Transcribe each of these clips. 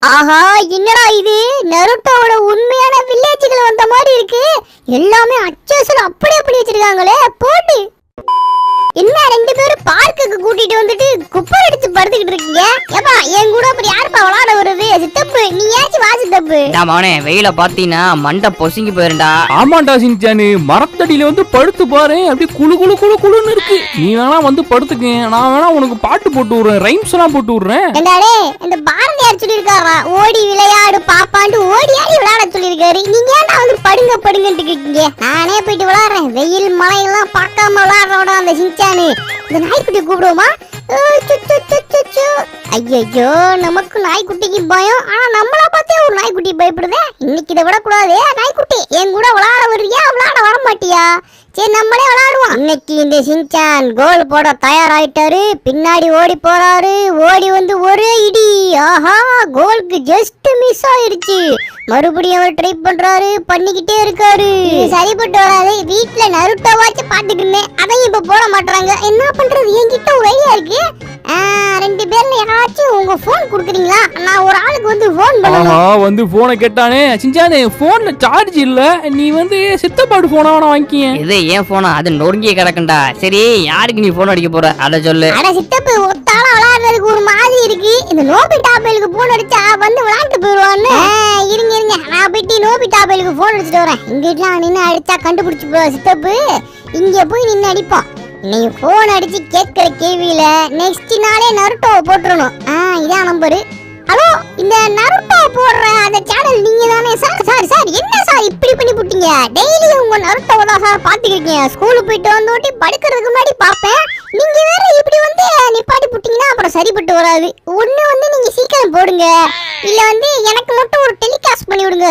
ஆஹா, என்னடா இது? நருட்டோவோட உண்மையான வில்லேஜுகள் வந்த மாதிரி இருக்கு. எல்லாமே அச்சசல் அப்படியே பண்ணி வச்சிருக்காங்களே. போட்டு என்ன ரெண்டு பேரும் பார்க்குக்கு கூட்டிட்டு வந்துட்டு குப்பை அடிச்சு படுத்துக்கிட்டு இருக்கீங்க? ஏப்பா, என் கூட அப்படி யாருப்பா விளையாட வருது? சித்தப்பு, நீ ஏச்சு வா சித்தப்பு. மவனே, வெயில பாத்தீங்கன்னா மண்டை பொசுங்கி போயிருண்டா. ஆமாண்டா சின்சானு, மரத்தடியில வந்து படுத்து பாரு, அப்படியே குளு குளு குளு குளுன்னு இருக்கு. நீ வேணா வந்து படுத்துக்க, நான் வேணா உனக்கு பாட்டு போட்டு விடுறேன், ரைம்ஸ் எல்லாம் போட்டு விடுறேன். என்னடே, இந்த பாரதியார் சொல்லிருக்காரா, ஓடி விளையாடு பாப்பாண்டு ஓடி ஆடி விளையாட சொல்லிருக்காரு. நீங்க ஏன்டா வந்து படுங்க படுங்கன்னு இருக்கீங்க? நானே போயிட்டு விளையாடுறேன். வெயில் மழை எல்லாம் பார்க்காம விளையாடுறோட அந்த சின்சானு. இந்த நாய்க்குட்டி கூப்பிடுவோமா? ஐயோ, நமக்கு நாய்க்குட்டிக்கு பயம். ஆனா நம்மள பார்த்தே ஒரு நாய்க்குட்டி பயப்படுதே. இன்னைக்கு இதை விடக்கூடாது. நாய்க்குட்டி, என் கூட விளையாட வருவியா? விளையாட வர மாட்டியா? சரி, நம்மளே விளையாடுவோம். இன்னைக்கு இந்த சின்சான் கோல் போட தயாராயிட்டாரு. பின்னாடி ஓடி போறாரு. ஓடி வந்து ஒரே இடி. ஆஹா, கோலுக்கு ஜஸ்ட் மிஸ் ஆயிடுச்சு. மறுபடியும் அவர் ட்ரை பண்றாரு, பண்ணிக்கிட்டே இருக்காரு. சரிப்பட்டு வராது. வீட்டுல நருட்டோ வாட்சி பாத்துட்டு இருந்தேன், அதையும் இப்ப போட மாட்டாங்க. என்ன பண்றது? என்கிட்ட ஒரு ஐடியா இருக்கு. ரெண்டு பேர்ல யாராச்சும் உங்க போன் குடுக்குறீங்களா? நான் ஒரு ஆளுக்கு வந்து போன் பண்ணுவேன். வந்து போனை கேட்டானே. சின்சானு, போன்ல சார்ஜ் இல்ல, நீ வந்து சித்தப்பாடு போனா வேணா வாங்கிக்க. இது ஏன் போனா? அது நொறுங்கிய கிடக்குண்டா. சரி, யாருக்கு நீ போன் அடிக்க போற அத சொல்லு. அட சித்தப்பு, ஒத்தால விளையாடுறதுக்கு ஒரு மாதிரி இருக்கு. இந்த நோபிட்டா பேலுக்கு போன் அடிச்சா வந்து விளையாட்டு போயிடுவான்னு. இருங்க, நான் போயிட்டு நோபிட்டா பேலுக்கு போன் அடிச்சுட்டு வரேன். இங்கிட்டலாம் நின்று அடிச்சா கண்டுபிடிச்சு போவா சித்தப்பு. இங்க போய் நின்று அடிப்போம். நீ போன் அடிச்சு கேட்கிற கேள்வியில நெக்ஸ்ட் நாளே நருட்டோவை போட்டுறணும். இதான் நம்பரு. ஹலோ, இந்த நருட்டோ போடுற அந்த சேனல் நீங்க தானே சார்? சார் என்ன சார் இப்படி பண்ணி போட்டீங்க? டெய்லி உங்க நருட்டோவை தான் சார் பாத்துக்கிட்டீங்க. ஸ்கூலுக்கு போயிட்டு வந்துட்டு படுக்கிறதுக்கு முன்னாடி பாப்பேன். நீங்க வேற இப்படி வந்து நிப்பாட்டி போட்டீங்கன்னா அப்புறம் சரிப்பட்டு வராது. ஒண்ணு வந்து நீங்க சீக்கிரம் போடுங்க, இல்ல வந்து எனக்கு மட்டும் ஒரு டெலிகாஸ்ட் பண்ணி விடுங்க.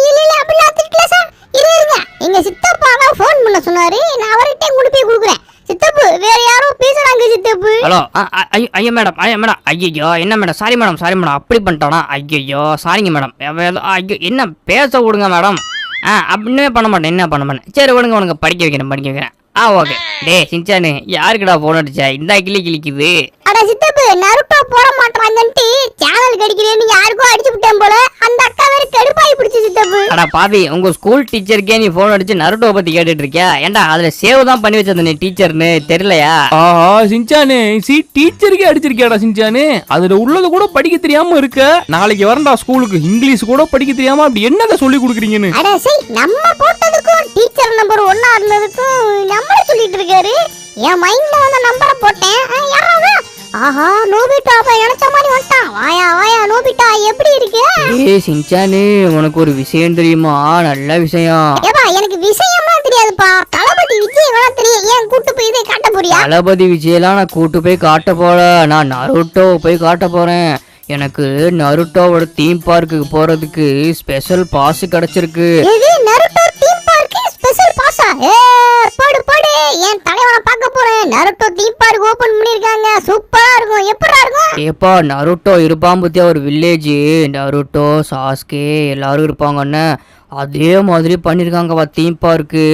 இல்ல அப்படிலாம் திட்டல சார். இருங்க, எங்க சித்தப்பா தான் போன் பண்ண சொன்னாரு. நான் அவர்கிட்ட கொண்டு போய் கொடுக்குறேன். சித்தப்பு, வேற யாரோ பேசுறாங்க சித்தப்பு. ஹலோ, ஐயோ மேடம், ஐயோ என்ன மேடம்? சாரி மேடம், அப்படி பண்ணிட்டானா? ஐயோ சாரிங்க மேடம். ஐயோ, என்ன பேச விடுங்க மேடம். அப்படின்னே பண்ண மாட்டேன், என்ன பண்ண மாட்டேன். சரி விடுங்க, உனக்கு படிக்க வைக்கிறேன். ஓகே. டே சின்சானு, யாருக்குடா போன் அடிச்சா? இந்த கிளிக்குது. அட சித்தப்பு, நருட்டோ போட மாட்டாங்கன்ட்டு சேனல் கடிக்கிறேன்னு யாருக்கும் அடிச்சு விட்டேன் போல. அந்த அக்கா வேற கடுப்பாயி பிடிச்சு சித்தப்பு. அட பாவி, உங்க ஸ்கூல் டீச்சருக்கே நீ போன் அடிச்சு நருட்டோ பத்தி கேட்டுட்டு இருக்கியா? ஏன்டா அதுல சேவ் தான் பண்ணி வச்சது நீ டீச்சர்னு தெரியலையா? சின்சானு, டீச்சருக்கே அடிச்சிருக்கியாடா சின்சானு? அதுல உள்ளது கூட படிக்க தெரியாம இருக்க. நாளைக்கு வரண்டா ஸ்கூலுக்கு, இங்கிலீஷ் கூட படிக்க தெரியாம அப்படி என்னத சொல்லி கொடுக்குறீங்கன்னு. அட சரி, நம்ம போட்டதுக்கும் டீச்சர் நம்பர் 1 இருந்ததுக்கும் நம்மள சொல்லிட்டு இருக்காரு. என் மைண்ட்ல வந்து நம்பரை போட்டேன். யாராவது ஆஹா, நோபிட்டா நினைச்ச மாதிரி வந்துட்டான். வாயா நோபிட்டா, எப்படி இருக்கு? ஏய் சின்சானு, உனக்கு ஒரு விஷயம் தெரியுமா? நல்ல விஷயம். ஏப்பா, எனக்கு விஷயம்லாம் தெரியாதுப்பா. தளபதி விஜய் வேணா தெரியும். ஏன் கூட்டு போய் இதை காட்ட போறியா? தளபதி விஜயெல்லாம் நான் கூட்டு போய் காட்ட போல. நான் நருட்டோ போய் காட்ட போறேன். எனக்கு நருட்டோவோட தீம் பார்க்குக்கு போறதுக்கு ஸ்பெஷல் பாஸ் கிடைச்சிருக்கு. இது நருட்டோ தீம் பார்க்கு ஸ்பெஷல் பாஸா? போடு, என் தலைவனை பார்க்க போறேன். நருட்டோ தீம் பார்க் ஓபன் பண்ணிருக்காங்க. சூப்பரா இருக்கும். எப்படா இருக்கும்? ஏப்பா, நருட்டோ இருப்பான் பத்தியா ஒரு வில்லேஜ். நருட்டோ, சாஸ்கே எல்லாரும் இருப்பாங்கன்னு அதே மாதிரி பண்ணிருக்காங்கப்பா தீம் பார்க்கு.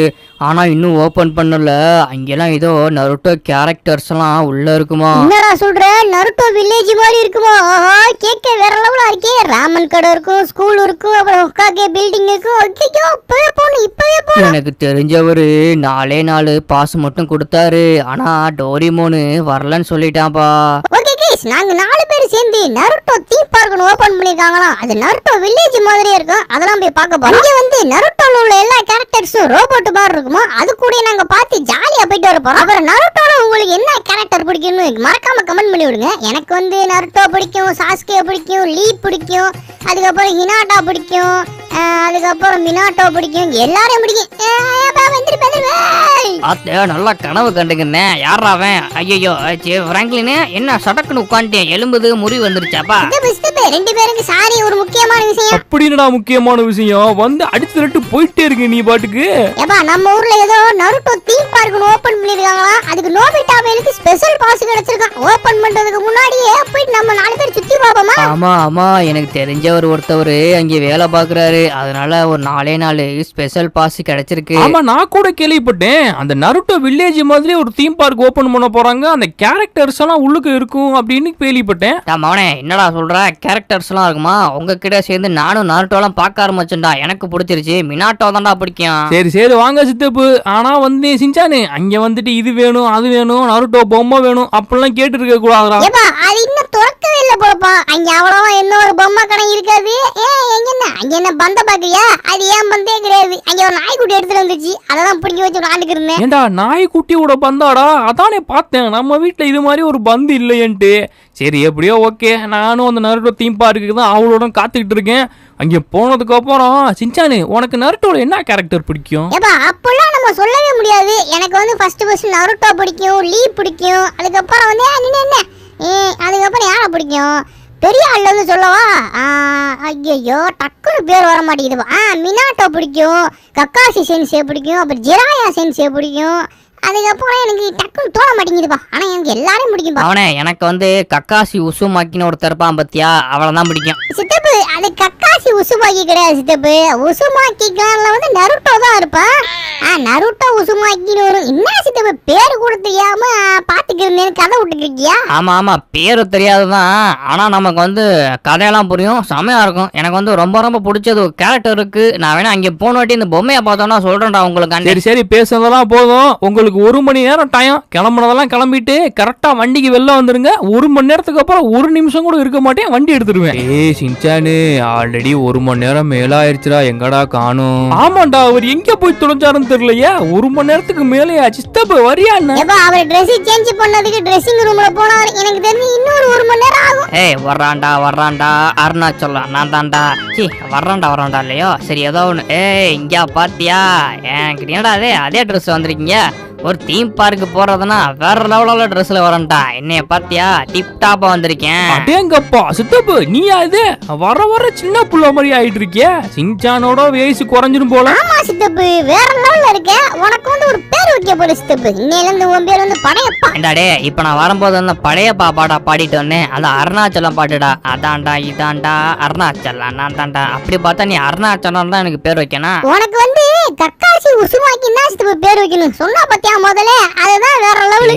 ஆனா இன்னும் ஓபன் பண்ணல. அங்கெல்லாம் ஏதோ நருட்டோ கேரக்டர்ஸ் எல்லாம் உள்ள இருக்குமா? என்னடா சொல்ற? நருட்டோ வில்லேஜ் மாதிரி இருக்குமா? ஆஹா, கேட்க வேற லெவலா இருக்கே. ராமன் கடை இருக்கும், ஸ்கூல் இருக்கும், அப்புறம் உட்காக்க பில்டிங் இருக்கும். ஐயோ, இப்பவே போணும். எனக்கு தெரிஞ்சவரு 4 பாஸ் மட்டும் கொடுத்தாரு. ஆனா டோரிமோனு வரலன்னு சொல்லிட்டான்பா. ஓகே கைஸ், நாங்க 4 பேர் சேர்ந்து நருட்டோ தீம் பார்க் ஓபன் பண்ணிருக்காங்களாம். அது நருட்டோ வில்லேஜ் மாதிரியே இருக்கும். அதெல்லாம் போய் பார்க்க போறோம். இங்க வந்து நருட்டோல உள்ள எல்லா கேரக்டர்ஸும் ரோபோட் மாதிரி இருக்குமா. அது கூட நாங்க பார்த்து ஜாலியா போயிட்டு வர போறோம். அப்புறம் நருட்டோல உங்களுக்கு என்ன கேரக்டர் பிடிக்கும்னு மறக்காம கமெண்ட் பண்ணி விடுங்க. எனக்கு வந்து நருட்டோ பிடிக்கும், சாஸ்கே பிடிக்கும், லீ பிடிக்கும், அதுக்கப்புறம் ஹினாட்டா பிடிக்கும், அதுக்கப்புறம் மினாட்டோ பிடிக்கும். எல்லாரையும் பிடிக்கும். நல்லா கனவு கண்டுக்கிறேன். யாராவன்? ஐயோ பிராங்க்லின், என்ன சடக்குன்னு உட்காந்துட்டேன், எலும்புது முறி வந்துருச்சாப்பா? ரெண்டு பேருக்கு சாரி, ஒரு முக்கியமான விஷயம். அப்படின்னா முக்கியமான விஷயம் வந்து அடிச்சு தட்டு போயிட்டே இருக்கு நீ பாட்டுக்கு. ஏப்பா, நம்ம ஊர்ல ஏதோ நருட்டோ தீம் பார்க் ஓபன் பண்ணிருக்காங்களா. அதுக்கு நோபிட்டா பேலுக்கு ஸ்பெஷல் பாஸ் கிடைச்சிருக்கான். ஓபன் பண்றதுக்கு முன்னாடியே போய் நம்ம 4 பேர் சுத்தி பாப்போமா? ஆமா, எனக்கு தெரிஞ்சவர் ஒருத்தவர் அங்கே வேலை பாக்குறாரு. அதனால ஒரு 4 ஸ்பெஷல் பாஸ் கிடைச்சிருக்கு. ஆமா, நான் கூட கேள்விப்பட்டேன் அந்த நருட்டோ வில்லேஜ் மாதிரி ஒரு தீம் பார்க் ஓபன் பண்ண போறாங்க, அந்த கேரக்டர்ஸ் எல்லாம் உள்ளுக்கு இருக்கும் அப்படின்னு கேள்விப்பட்டேன். மவனே என்னடா சொல்ற, கேரக்டர்ஸ் எல்லாம் இருக்குமா? உங்ககிட்ட சேர்ந்து நானும் நருட்டோலாம் பார்க்க ஆரம்பிச்சேன்டா. எனக்கு பிடிச்சிருச்சு, மினாட்டோ தான்டா பிடிக்கும். சரி சரி வாங்க சித்தப்பு. ஆனா வந்து சின்சானு அங்க வந்துட்டு இது வேணும் அது வேணும் நருட்டோ பொம்மை வேணும் அப்படிலாம் கேட்டு இருக்க கூடாதுடா. ஏப்பா அது இன்னும் திறக்கவே இல்ல போலப்பா. அங்க அவ்வளவா என்ன ஒரு பொம்மை கடை இருக்காது. அங்க என்ன பந்த பாக்குறியா? அது ஏன் பந்தே கிடையாது. அங்க ஒரு நாய்க்குட்டி எடுத்துட்டு வந்துச்சு, அதெல்லாம் பிடிக்க வச்சு விளாண்டுக்கு இருந்தேன். ஏண்டா நாய்க்குட்டியோட பந்தாடா? அதானே பார்த்தேன், நம்ம வீட்டுல இது மாதிரி ஒரு பந்து இல்லையன்ட்டு. சரி எப்படியோ ஓகே, நானும் அந்த நருட்டோ தீம் பார்க்குக்கு தான் அவளோட காத்துக்கிட்டு இருக்கேன். அங்கே போனதுக்கு அப்புறம் சின்சானு உனக்கு நருட்டோல என்ன கேரக்டர் பிடிக்கும்? ஏப்பா அப்பெல்லாம் நம்ம சொல்லவே முடியாது. எனக்கு வந்து ஃபர்ஸ்ட் நருட்டோ பிடிக்கும், லீ பிடிக்கும். அதுக்கப்புறம் வந்து என்ன அதுக்கப்புறம் யாரை பிடிக்கும்? பெரிய ஆள்ல வந்து சொல்லவா? ஐயோ டக்குனு பேர் வர மாட்டேங்குதுப்பா. மினாட்டோ பிடிக்கும், கக்காசி சென்சே பிடிக்கும், அப்புறம் ஜிராயா சென்சே பிடிக்கும். அதுக்கப்புறம் எனக்கு டக்குன்னு தோண மாட்டேங்குதுப்பா. ஆனா எனக்கு எல்லாரையும் பிடிக்கும். அவனே எனக்கு வந்து கக்காசி உசுமாக்கின்னு ஒருத்தர் இருப்பான் பத்தியா, அவளை தான் பிடிக்கும். சித்தப்பு அது கக்காசி உசுமாக்கி கிடையாது சித்தப்பு. உசுமாக்கி கிளான்ல வந்து நருட்டோ தான் இருப்பான். நருட்டோ உசுமாக்கின்னு வரும். என்ன சித்தப்பு பேரு கூட தெரியாம பாத்துக்கிறேன்னு கதை விட்டுட்டு இருக்கியா? ஆமா பேரு தெரியாதுதான், ஆனா நமக்கு வந்து கதையெல்லாம் புரியும், செமையா இருக்கும். எனக்கு வந்து ரொம்ப பிடிச்சது ஒரு கேரக்டர் இருக்கு. நான் வேணா அங்கே போன வாட்டி இந்த பொம்மையை பார்த்தோம்னா சொல்றேன்டா உங்களுக்கு. சரி சரி பேசுனதெல்லாம் போதும். உங்களுக்கு 1 மணி நேரம் டைம். கிளம்புனதெல்லாம் கிளம்பிட்டு கரெக்டா வண்டிக்கு வெளில வந்துருங்க. 1 மணி நேரத்துக்கு அப்புறம் 1 நிமிஷம் கூட இருக்க மாட்டேன், வண்டி எடுத்துருவேன். சின்சானு ஆல்ரெடி 1 மணி நேரம் மேல ஆயிடுச்சுடா, எங்கடா காணும்? ஆமாண்டா, அவர் எங்க போய் தொலைஞ்சாருன்னு தெரியலையா? 1 மணி நேரத்துக்கு மேலே ஆச்சு. சித்தப்பு வரியா? அவர் ட்ரெஸ் சேஞ்ச் பண்ணதுக்கு ட்ரெஸ்ஸிங் ரூம்ல போனாரு. எனக்கு தெரிஞ்சு இன்னொரு 1 மணி நேரம் ஆகும். வர்றான்டா அருணாச்சலம் நான் தான்டா. வர்றான்டா இல்லையோ, சரி ஏதோ ஒன்று. இங்க பாத்தியா எனக்கு என்னடா அதே ட்ரெஸ் வந்திருக்கீங்க. ஒரு தீம் பார்க்கு போறதுன்னா வேற லெவலில் ட்ரெஸ்ல வரேன்டா. என்னைய பாத்தியா டிப் டாப்பா வந்திருக்கேன். அடேங்கப்பா சித்தப்பு, நீயா இது? வர சின்ன புள்ள மாதிரி ஆயிட்டு இருக்கிய. சின்சானோட வயசு குறைஞ்சிரும் போல. ஆமா சித்தப்பு, வேற லெவல்ல இருக்க. உனக்கு வந்து ஒரு பேர் வைக்க போற சித்தப்பு. இன்னையில இருந்து உன் பேர் வந்து படையப்பா. ஏண்டாடே இப்ப நான் வரும்போது வந்து படையப்பா பாட்டா பாடிட்டு வந்தேன். அது அருணாச்சலம் பாட்டுடா. அதான்டா இதான்டா அருணாச்சலம் நான் தான்டா. அப்படி பார்த்தா நீ அருணாச்சலம் தான் எனக்கு பேர் வைக்கணும். உனக்கு வந்து கக்காசி உசுமாக்கி தான் சித்தப்பு பேர் வைக்கணும் சொன்னா பத்தியா முதல்ல. அதுதான் வேற லெவல்.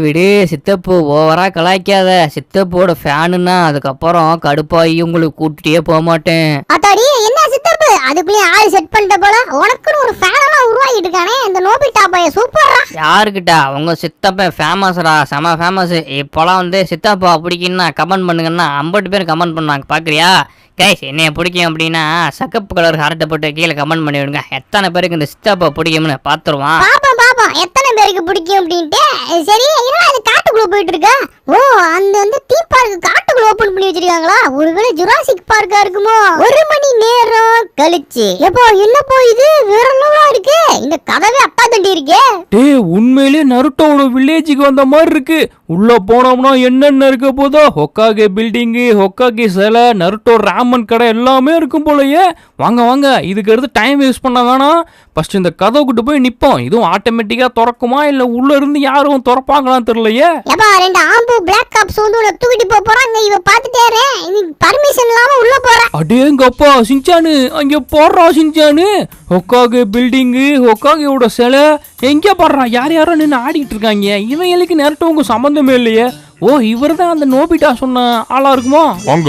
விடு சித்தப்பு ஓவரா கலாய்க்காத. சித்தப்போட ஃபேனுன்னா அதுக்கப்புறம் கடுப்பாயி உங்களுக்கு கூட்டிட்டே போக மாட்டேன். அத்தாடி என்ன சித்தப்பு அதுக்குள்ளே ஆள் செட் பண்ணிட்ட போல. உனக்குன்னு ஒரு ஃபேன் எல்லாம் உருவாக்கிட்டு இருக்கானே இந்த நோபிட்டா பையன், சூப்பரா. யாருக்கிட்ட? உங்க சித்தப்ப ஃபேமஸ்ரா, செம ஃபேமஸ். இப்போலாம் வந்து சித்தப்பா பிடிக்குன்னா கமெண்ட் பண்ணுங்கன்னா 50 பேர் கமெண்ட் பண்ணாங்க பாக்குறியா? கைஸ் என்னைய பிடிக்கும் அப்படின்னா சக்கப்பு கலர் ஹார்ட்டை போட்டு கீழே கமெண்ட் பண்ணி விடுங்க. எத்தனை பேருக்கு இந்த சித்தப்பா பிடிக்கும்னு பாத்துருவான். பாப்போம் எத்தனை பேருக்கு பிடிக்கும் அப்படின்ட்டு. சரி என்ன அது காட்டுக்குள்ள போயிட்டு இருக்க? ஓ அந்த வந்து தீம் பார்க் காட்டுக்குள்ள ஓபன் பண்ணி வச்சிருக்காங்களா? ஒருவேளை ஜுராசிக் பார்க்கா இருக்குமோ? 1 மணி நேரம் கழிச்சு எப்போ என்ன போயிது வேற லெவலா இருக்கு. இந்த கதவே அப்பா தண்டி இருக்கே. டேய் உண்மையிலே நருட்டோட வில்லேஜுக்கு வந்த மாதிரி இருக்கு. உள்ள போனோம்னா என்னென்ன இருக்க போதோ, ஹொக்காகே பில்டிங்கு, ஹொக்காகே சிலை, நருட்டோ ராமன் கடை எல்லாமே இருக்கும் போலயே. வாங்க இதுக்கு எடுத்து டைம் வேஸ்ட் பண்ண வேணாம். ஃபர்ஸ்ட் இந்த கதவுக்கிட்ட போய் நிப்போம். இதுவும் ஆட்டோமேட்டிக்கா திறக்குமா இல்ல உள்ள இருந்து யாரும் திறப்பாங்களான்னு தெரியலையே. ஏப்பா 2 ஆம்பு பிளாக் காப்ஸ் வந்து உள்ள தூக்கிட்டு போறாங்க. இவ பாத்துட்டேரே நீ பர்மிஷன் இல்லாம உள்ள போற. அடேங்கப்பா சின்சானு அங்க போறா சின்சானு. ஹொக்காகே பில்டிங்கு, ஹொக்காகேயோட சிலை எங்க போடுறா? யாரோ நின்று ஆடிட்டு இருக்காங்க. இவங்களுக்கு நேரட்டும் உங்க சம்பந்தமே இல்லையே. ஓ இவர்தான் அந்த நோபிட்டா சொன்ன ஆளா இருக்குமோ?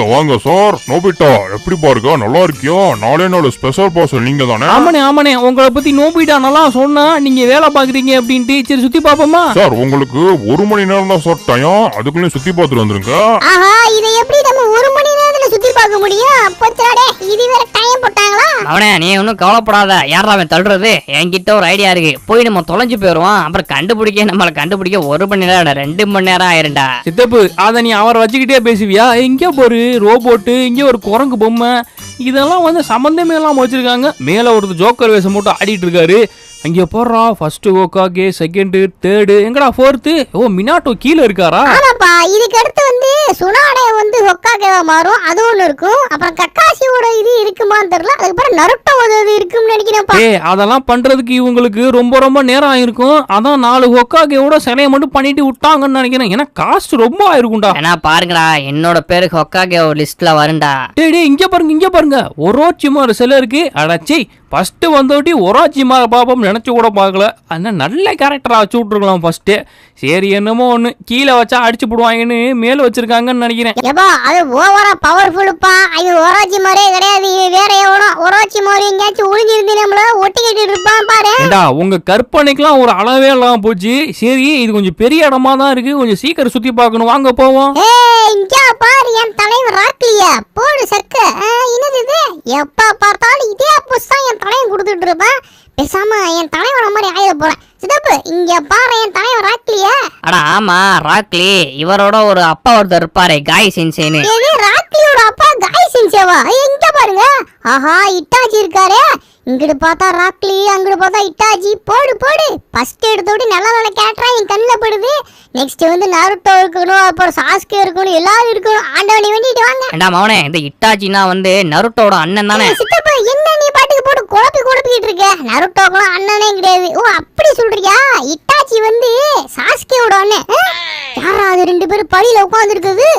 வாங்க சார். நோபிட்டா எப்படி பாருங்க, நல்லா இருக்கியா? 4 ஸ்பெஷல் பாஸ் நீங்க தானே? ஆமாண்ணே உங்களை பத்தி நோபிட்டா நல்லா சொன்னா நீங்க வேலை பாக்குறீங்க அப்படின்ட்டு. சரி சுத்தி பாப்போமா சார்? உங்களுக்கு 1 மணி நேரம் தான் சார் டைம். அதுக்குள்ளே சுத்தி பார்த்துட்டு வந்துருங்க. ஆஹா இதை எப்படி நம்ம 1 மணி நேரத்துல சுத்தி பார்க்க முடியும்? அப்போச்சடே இது வேற டைம் போட்டாங்களா? அவனே நீ ஒன்னும் கவலைப்படாத. யாரா அவன் தள்ளுறது? என்கிட்ட ஒரு ஐடியா இருக்கு. போய் நம்ம தொலைஞ்சு போயிருவோம். அப்புறம் நம்மளை கண்டுபிடிக்க 1 மணி நேரம் 2 மணி நேரம் ஆயிருண்டா. சித்தப்பு அத நீ அவரை வச்சுக்கிட்டே பேசுவியா? இங்க ஒரு ரோபோட்டு, இங்க ஒரு குரங்கு பொம்மை, இதெல்லாம் வந்து சம்பந்தமே இல்லாம வச்சிருக்காங்க. மேல ஒரு ஜோக்கர் வேஷம் போட்டு ஆடிட்டு இருக்காரு. அங்கே போடுறா ஃபர்ஸ்ட் ஹோக்காகே, செகண்டு, தேர்டு, எங்கடா ஃபோர்த்து? ஓ மினாட்டோ கீழே இருக்காரா? ஆமாப்பா, இதுக்கு அடுத்து வந்து சுனாடே வந்து ஹொக்காகேவா மாறும், அது ஒண்ணு இருக்கும். அப்புறம் கக்காஷியோட இது இருக்குமான்னு தெரியல. அதுக்கப்புறம் நருட்டோ இது இருக்கும்னு நினைக்கிறேன்ப்பா. அதெல்லாம் பண்றதுக்கு இவங்களுக்கு ரொம்ப ரொம்ப நேரம் ஆயிருக்கும். அதான் 4 ஹொக்காகேவோட சிலையை மட்டும் பண்ணிட்டு விட்டாங்கன்னு நினைக்கிறேன். ஏன்னா காஸ்ட் ரொம்ப ஆயிருக்கும்டா. ஏன்னா பாருங்கடா, என்னோட பேரு ஹொக்காகே லிஸ்ட்ல வருண்டா. டேய் இங்க பாருங்க ஒரோச்சிமாரு சிலை இருக்கு. அடச்சி ஃபர்ஸ்ட் வந்தோட்டி ஒராச்சிமார பாப்போம் நினைச்சு கூட பார்க்கல. ஆனால் நல்ல கேரக்டரா வச்சு விட்டுருக்கலாம் ஃபர்ஸ்ட்டு. சரி என்னமோ ஒன்று கீழே வச்சா அடிச்சு போடுவாங்கன்னு மேலே வச்சிருக்காங்கன்னு நினைக்கிறேன். ஏப்பா அது ஓவரா பவர்ஃபுல்ப்பா. அது ஒராச்சி மாதிரியே கிடையாது, வேற எவனோ ஒராச்சி மாதிரி எங்கேயாச்சும் ஒளிஞ்சிருந்து நம்மள ஒட்டி கட்டிட்டு இருப்பான் பாரு. ஏண்டா உங்க கற்பனைக்கெல்லாம் ஒரு அளவே இல்லாம போச்சு. சரி இது கொஞ்சம் பெரிய இடமா தான் இருக்கு, கொஞ்சம் சீக்கிரம் சுத்தி பார்க்கணும், வாங்க போவோம். இங்க பாரு என் தலைவன் ராக்லியா போடு சக்க. என்னது இது? எப்ப பார்த்தாலும் இதே புதுசா என் தலைவன் கொடுத்துட்டு இருப்பேன். பேசாம என் தலைவன மாதிரி ஆயிட போறேன். சிதப்பு இங்க பாரு என் தலைவன் ராக்லியா. அடா ஆமா ராக்லி, இவரோட ஒரு அப்பா ஒருத்தர் இருப்பாரு காய் சென்சேன்னு. ஏது ராக்லியோட அப்பா காய் சென்சேவா? இங்க பாருங்க, ஆஹா இட்டாச்சி இருக்காரு. இங்கிட்டு பார்த்தா ராக்லி, அங்கிட்டு பார்த்தா இட்டாச்சி. போடு போடு, ஃபர்ஸ்ட் எடுத்தோடி நல்ல நல்ல கேரக்டரா என் கண்ணில் படுது. நெக்ஸ்ட் வந்து நருட்டோ இருக்கணும், அப்புறம் சாஸ்கே இருக்கணும், எல்லாரும் இருக்கணும். ஆண்டவனை வேண்டிட்டு வாங்க. ஏண்டா மவனே, இந்த இட்டாச்சினா வந்து நருட்டோட அண்ணன் தானே? சித்தப்பா என்ன நீ பாட்டுக்கு போட்டு குழப்பிக்கிட்டு இருக்க? நருட்டோக்குலாம் அண்ணனே கிடையாது. ஓ அப்படி சொல்றியா? இட்டாச்சி வந்து சாஸ்கேவோட அண்ணன். யாரா அது 2 பேரும் படியில உட்கார்ந்துருக்குது?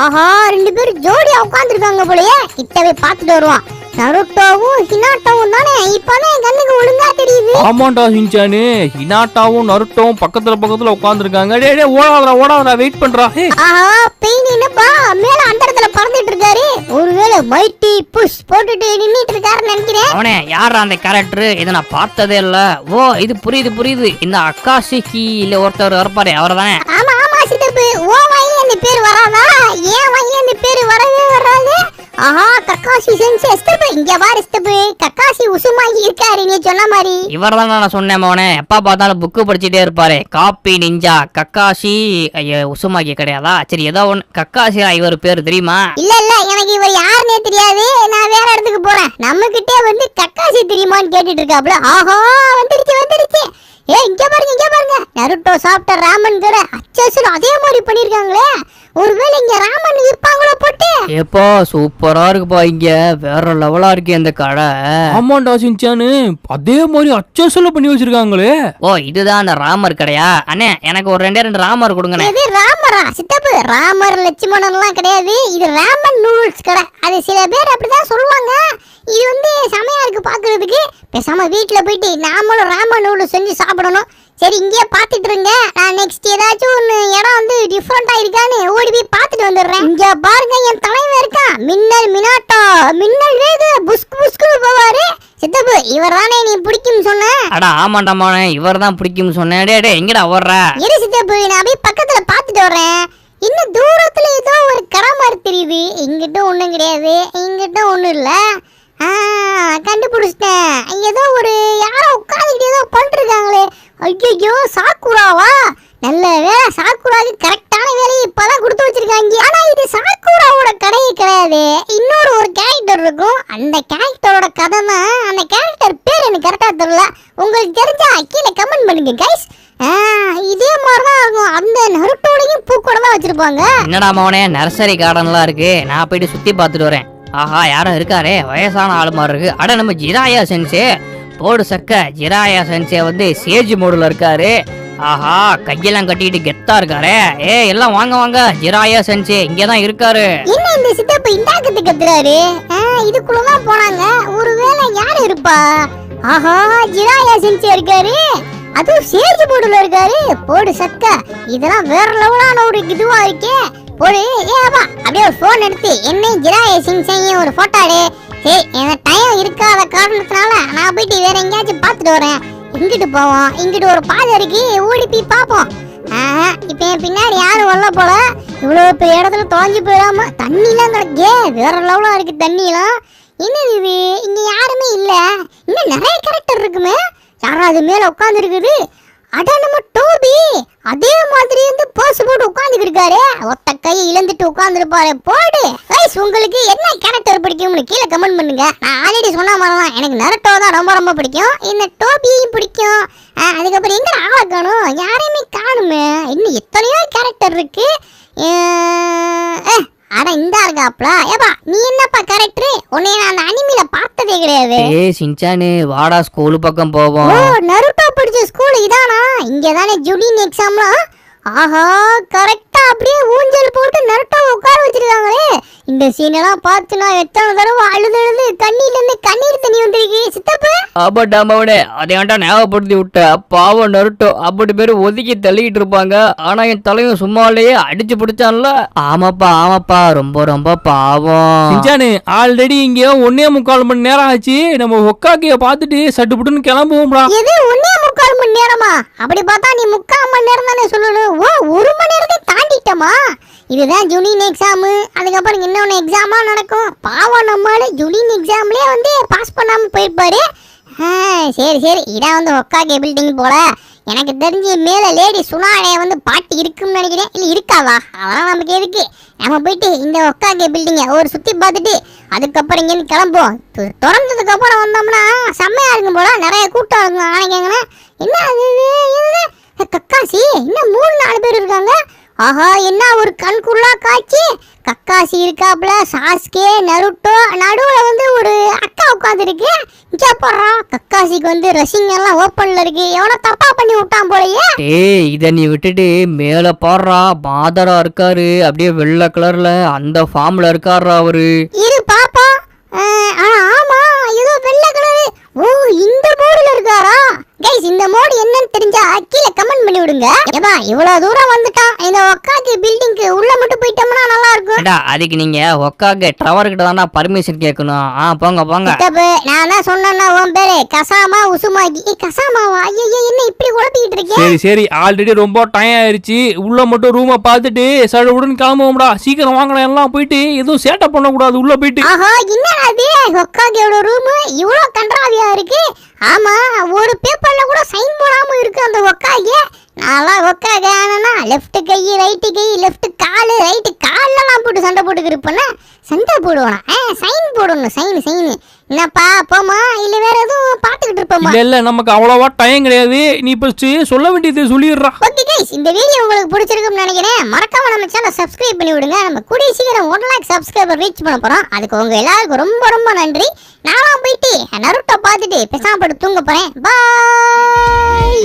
ஆஹா 2 பேரும் ஜோடியா உட்கார்ந்துருக்காங்க போலயே. கிட்டவே பார்த்துட்டு வருவான். நருட்டோவும் ஹினாட்டோவும் தானே? இப்பதான் என் கண்ணுக்கு ஒழுங்கா தெரியுது. ஆமாண்டா சின்சானு, ஹினாட்டாவும் நருட்டோவும் பக்கத்துல உட்கார்ந்துருக்காங்க. டேய் ஓடாதடா வெயிட் பண்றா. ஆஹா பெயின் என்னப்பா மேல அந்தரத்துல பறந்துட்டு இருக்காரு. ஒருவேளை மைட்டி புஷ் போட்டுட்டு நின்னுட்டு இருக்காருன்னு நினைக்கிறேன். அவனே யாரா அந்த கேரக்டர்? இதை நான் பார்த்ததே இல்ல. ஓ இது புரியுது. இந்த அக்காஷிக்கு இல்ல ஒருத்தர் வரப்பாரு, அவர் தானே? ஆமா சித்தப்பு, ஓ வாயில இந்த பேர் வராதா? ஏன் வாயில இந்த பேர் வரவே வராது? ஆஹா கக்காஷி சென்சே. ஸ்டெப் இங்க பாரு ஸ்டெப், கக்காஷி உசுமாகி இருக்காரு நீ சொன்ன மாதிரி. இவர் தான் நான் சொன்னேன் மவனே, எப்ப பார்த்தாலும் புக்கு படிச்சுட்டே இருப்பாரு. Copy ninja Kakashi. ஐயோ உசுமாகி கிடையாதா? சரி ஏதோ ஒன்று கக்காஷி இவர் பேர் தெரியுமா? இல்ல எனக்கு இவர் யாருன்னே தெரியாது. நான் வேற இடத்துக்கு போறேன். நம்ம கிட்டே வந்து கக்காஷி தெரியுமான்னு கேட்டுட்டு இருக்காப்ல. ஆஹா வந்துருச்சு. இங்க பாருங்க நருட்டோ சாப்பிட்ட ராமன் கடை அச்சசுல அதே மாதிரி பண்ணிருக்காங்களே. ஒருவேளை இங்க ராமன் இருப்பாங்களோ போட்டு. ஏப்பா சூப்பரா இருக்குப்பா, இங்க வேற லெவலா இருக்கு இந்த கடை. ஆமாண்டா சின்சானு, அதே மாதிரி அச்சசல பண்ணி வச்சிருக்காங்களே. ஓ இதுதான் அந்த ராமர் கடையா? அண்ணே எனக்கு ஒரு 2 ராமர் கொடுங்கண்ணே. இது ராமரா சித்தப்பு? ராமர் லட்சுமணன் எல்லாம் கிடையாது, இது ராமன் நூடுல்ஸ் கடை. அது சில பேர் அப்படிதான் சொல்லுவாங்க. இது வந்து செமையா இருக்கு பாக்குறதுக்கு. பேசாம வீட்டுல போயிட்டு நாமளும் ராமன் நூடுல்ஸ் செஞ்சு சாப்பிடணும். சரி இங்கே பாத்துட்டு இருங்க, நான் நெக்ஸ்ட் ஏதாச்சும் ஒன்று இடம் வந்து டிஃப்ரெண்டா இருக்கான்னு ஓடி போய் பார்த்துட்டு வந்துடுறேன். இங்க பாருங்க என் தலைவன் இருக்கான், மின்னல் மினாட்டோ. மின்னல் வேகு புஸ்கு போவாரு. சித்தப்பு இவர் தானே நீ பிடிக்கும் சொன்ன? அடா ஆமாண்டா மவனே, இவர் தான் பிடிக்கும் சொன்னேன். டே எங்கடா ஓடுற? இரு சித்தப்பு, நான் போய் பக்கத்துல பார்த்துட்டு வரேன். இன்னும் தூரத்துல ஏதோ ஒரு கடை மாதிரி தெரியுது. இங்கிட்ட ஒண்ணும் கிடையாது, இங்கிட்ட ஒண்ணும் இல்ல. கண்டுபிடிச்சிட்டேன். ஏதோ ஒரு யாரோ உட்காந்துக்கிட்டு ஏதோ பண்ணிருக்காங்களே. ஐயோ சாக்குராவா? நல்ல வேலை, சாக்குராவுக்கு கரெக்டான வேலையை இப்பதான் கொடுத்து வச்சிருக்காங்க. ஆனா இது சாக்குராவோட கடையே கிடையாது, இன்னொரு ஒரு கேரக்டர் இருக்கும். அந்த கேரக்டரோட கதை தான். அந்த கேரக்டர் பேர் எனக்கு கரெக்டா தெரியல. உங்களுக்கு தெரிஞ்சா கீழே கமெண்ட் பண்ணுங்க கைஸ். இதே மாதிரிதான் இருக்கும். அந்த நருட்டோடையும் பூக்கூட தான் வச்சிருப்பாங்க. என்னடா மவனே நர்சரி கார்டன்லாம் இருக்கு, நான் போயிட்டு சுத்தி பார்த்துட்டு வரேன். ஆஹா யாரும் இருக்காரே, வயசான ஆளு மாதிரி இருக்கு. அட நம்ம ஜிராயா சென்சே. போடு சக்க, ஜிராயா சென்சே வந்து சேஜ் மோடுல இருக்காரு. ஆஹா கையெல்லாம் கட்டிட்டு கெத்தா இருக்காரே. எல்லாம் வாங்க ஜிராயா சென்சே இங்கதான் இருக்காரு. என்ன இந்த சித்தப்பு இண்டாக்கத்து கத்துறாரு? இதுக்குள்ளதான் போனாங்க. ஒருவேளை யாரு இருப்பா? ஆஹா ஜிராயா சென்சே இருக்காரு, அதுவும் சேஜ் மோடுல இருக்காரு. போடு சக்க, இதெல்லாம் வேற லெவலான ஒரு இதுவா இருக்கே. ஒரு ஏவா அப்படியே ஒரு போன் எடுத்து என்ன ஜிராயா சென்சே ஒரு போட்டோ எடு. சரி எனக்கு டைம் இருக்காத காரணத்தினால நான் போயிட்டு வேற எங்கேயாச்சும் பார்த்துட்டு வரேன். இங்கிட்டு போவோம், இங்கிட்டு ஒரு பாதை இருக்கு, ஓடி போய் பார்ப்போம். இப்ப என் பின்னாடி யாரும் வரல போல. இவ்வளவு பெரிய இடத்துல தொலைஞ்சு போயிடாம தண்ணிலாம் கிடக்கே, வேற லெவலா இருக்கு தண்ணிலாம். என்னது இது? இங்க யாருமே இல்ல. இன்னும் நிறைய கேரக்டர் இருக்குமே. யாராவது மேல உட்கார்ந்து இருக்குது. அட நம்ம டோபி அதே மாதிரி வந்து போஸ் போட்டு உட்கார்ந்துட்டு இருக்காரு. ஒத்த கையை இழந்துட்டு உட்கார்ந்துருப்பாரு. போடு கைஸ், உங்களுக்கு என்ன கேரக்டர் பிடிக்கும்னு கீழே கமெண்ட் பண்ணுங்க. நான் ஆல்ரெடி சொன்ன மாதிரி தான் எனக்கு நருட்டோ தான் ரொம்ப ரொம்ப பிடிக்கும். இந்த டோபியையும் பிடிக்கும். அதுக்கப்புறம் எங்க ஆளை காணும், யாரையுமே காணுமே. இன்னும் எத்தனையோ கேரக்டர் இருக்கு. அட இந்த இருக்காப்ல. ஏப்பா நீ என்னப்பா கேரக்டர்? உன்னை நான் அந்த அனிமில பார்த்ததே கிடையாது. ஏய் சின்சானு வாடா ஸ்கூல் பக்கம் போவோம். ஓ நருட்டோ படிச்ச ஸ்கூல் இதானா? இங்க தானே ஜூலியன் எக்ஸாம்லாம். ஆஹா கரெக்டா அப்படியே ஊஞ்சல் போட்டு நருட்டோ உட்கார வச்சிருக்காங்களே. இந்த சீன் எல்லாம் பார்த்து நான் எத்தனை தடவை அழுது கண்ணீர்ல இருந்து கண்ணீர் தண்ணி வந்திருக்கு சித்தப்பு. ஆமாடாமவனே அதையாண்டா ஞாபகப்படுத்தி விட்ட. பாவம் நருட்டோ அப்படி பேர் ஒதுக்கி தள்ளிக்கிட்டு இருப்பாங்க. ஆனா என் தலையும் சும்மாலேயே அடிச்சு பிடிச்சான்ல. ஆமாப்பா ரொம்ப ரொம்ப பாவம். சிஞ்சானு ஆல்ரெடி இங்க 1.25 மணி நேரம் ஆச்சு. நம்ம ஒக்காக்கிய பார்த்துட்டு சட்டுப்புட்டுன்னு கிளம்புவோம்டா. எது 1.25 மணி நேரமா? அப்படி பார்த்தா நீ 3/4 மணி நேரம் தானே சொல்லணும். ஓ 1 மணி நேரத்தை தாண்டிட்டமா? இதுதான் ஜூனியர் எக்ஸாமு. அதுக்கப்புறம் இன்னொன்று எக்ஸாமா நடக்கும். பாவம் நம்மளால ஜூனியர் எக்ஸாம்லயே வந்து பாஸ் பண்ணாம போயிருப்பாரு. சரி இதான் வந்து ஒக்காகே பில்டிங் போல. எனக்கு தெரிஞ்சு மேல லேடி சுனாடைய வந்து பாட்டி இருக்குன்னு நினைக்கிறேன். இல்லை இருக்காவா? அதெல்லாம் நமக்கு எதுக்கு? நம்ம போயிட்டு இந்த ஒக்காகே பில்டிங்கை ஒரு சுற்றி பார்த்துட்டு அதுக்கப்புறம் இங்கேருந்து கிளம்புவோம். திறந்ததுக்கு அப்புறம் வந்தோம்னா செம்மையா இருக்கும் போல. நிறைய கூட்டம் இருக்கும். ஆனைக்கங்கன்னா என்ன அது கக்காசி இன்னும் 3-4 பேர் இருக்காங்க. ஆஹா என்ன ஒரு கண்குள்ளா காட்சி. கக்காசி இருக்காப்ல, சாஸ்கே, நருட்டோ, நடுவுல வந்து ஒரு அக்கா உட்காந்துருக்கு. இங்க போடுறா கக்காசிக்கு வந்து ரசிங் எல்லாம் ஓப்பன்ல இருக்கு. எவனோ தப்பா பண்ணி விட்டான் போலயே. டேய் இத நீ விட்டுட்டு மேல பாடுறா. மாதரா இருக்காரு அப்படியே வெள்ளை கலர்ல அந்த ஃபார்ம்ல இருக்காரா அவரு. இரு பாப்பா. ஆமா ஏதோ வெள்ளை கலரு. ஓ இந்த மோடுல இருக்காரா? கைஸ் இந்த மோடு என்னன்னு தெரிஞ்சா கீழே கமெண்ட் பண்ணி விடுங்க. ஏப்பா இவ்வளவு தூரம் வந்துட்டான். இந்த ஒக்காகே பில்டிங்க்கு உள்ள மட்டும் போயிட்டோம்னா நல்லா இருக்கும். அதுக்கு நீங்க ஒக்காகே டவர் கிட்ட தானா பர்மிஷன் கேட்கணும். போங்க. நான் தான் சொன்னேன்னா உன் பேரு கசாமா உசுமாகி. கசாமாவா? ஐயோ என்ன இப்படி குழப்பிக்கிட்டு இருக்கேன். சரி ஆல்ரெடி ரொம்ப டைம் ஆயிருச்சு. உள்ள மட்டும் ரூமை பார்த்துட்டு சடுவுடன் கிளம்புவோம்டா. சீக்கிரம் வாங்கலாம். எல்லாம் போயிட்டு எதுவும் சேட்டை பண்ணக்கூடாது. உள்ள போயிட்டு ஆஹா என்னடா அது ஒக்காகேயோட ரூம் இவ்வளோ கன்றாவியா இருக்கு. ஆமா ஒரு பேப்பர்ல கூட சைன் போடாம இருக்கு அந்த ஒக்காகே. நான்லாம் ஒக்காகே ஆனா லெஃப்ட் கை ரைட்டு கை லெஃப்ட் காலு ரைட்டு காலெல்லாம் போட்டு சண்டை போட்டுக்கிட்டு இருப்பேன்னா சண்டை போடுவானா? சைன் போடணும். சைன் என்னப்பா போமா இல்ல வேற எதுவும் பார்த்துக்கிட்டு இருப்போமா? இல்ல நமக்கு அவ்வளவா டைம் கிடையாது. நீ ஃபர்ஸ்ட் சொல்ல வேண்டியது சொல்லிடுறா. ஓகே கைஸ் இந்த வீடியோ உங்களுக்கு பிடிச்சிருக்கும்னு நினைக்கிறேன். மறக்காம நம்ம சேனலை சப்ஸ்கிரைப் பண்ணி விடுங்க. நம்ம கூடிய சீக்கிரம் 1 லேக் சப்ஸ்கிரைபர் ரீச் பண்ண போறோம். அதுக்கு உங்க எல்லாருக்கும் ரொம்ப ரொம்ப நன்றி. நானும் போயிட்டு நருட்டோ பார்த்துட்டு பேசாம படுத்து தூங்க போறேன். பாய்.